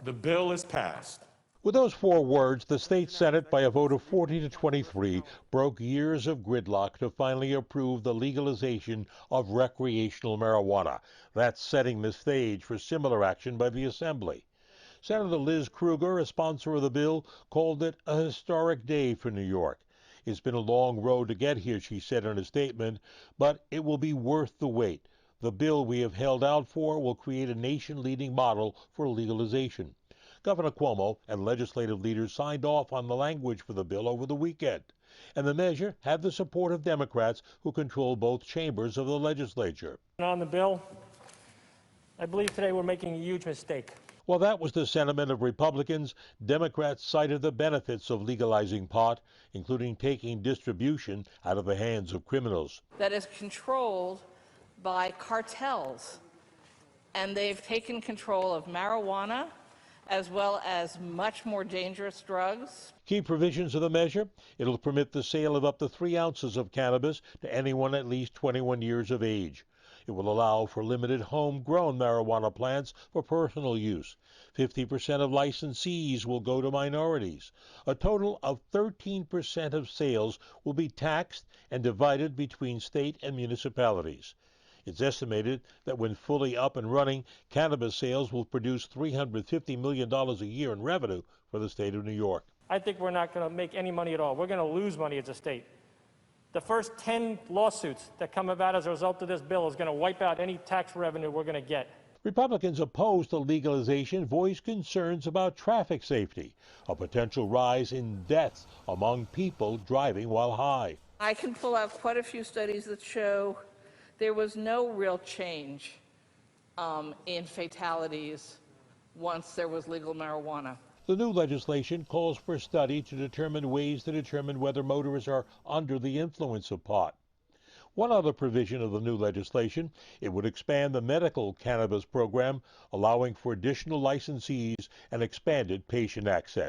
The bill is passed. With those 4 words, the state Senate, by a vote of 40 to 23, broke years of gridlock to finally approve the legalization of recreational marijuana. That's setting the stage for similar action by the Assembly. Senator Liz Krueger, a sponsor of the bill, called it a historic day for New York. It's been a long road to get here, she said in a statement, but it will be worth the wait. The bill we have held out for will create a nation-leading model for legalization. Governor Cuomo and legislative leaders signed off on the language for the bill over the weekend, and the measure had the support of Democrats who control both chambers of the legislature. On the bill, I believe today we're making a huge mistake. While that was the sentiment of Republicans, Democrats cited the benefits of legalizing pot, including taking distribution out of the hands of criminals. That is controlled by cartels, and they've taken control of marijuana as well as much more dangerous drugs. Key provisions of the measure: it'll permit the sale of up to 3 ounces of cannabis to anyone at least 21 years of age. It will allow for limited homegrown marijuana plants for personal use. 50% of licensees will go to minorities. A total of 13% of sales will be taxed and divided between state and municipalities. It's estimated that when fully up and running, cannabis sales will produce $350 million a year in revenue for the state of New York. I think we're not going to make any money at all. We're going to lose money as a state. The first 10 lawsuits that come about as a result of this bill is going to wipe out any tax revenue we're going to get. Republicans opposed to legalization voiced concerns about traffic safety, a potential rise in deaths among people driving while high. I can pull out quite a few studies that show there was no real change in fatalities once there was legal marijuana. The new legislation calls for a study to determine ways to determine whether motorists are under the influence of pot. One other provision of the new legislation: it would expand the medical cannabis program, allowing for additional licensees and expanded patient access.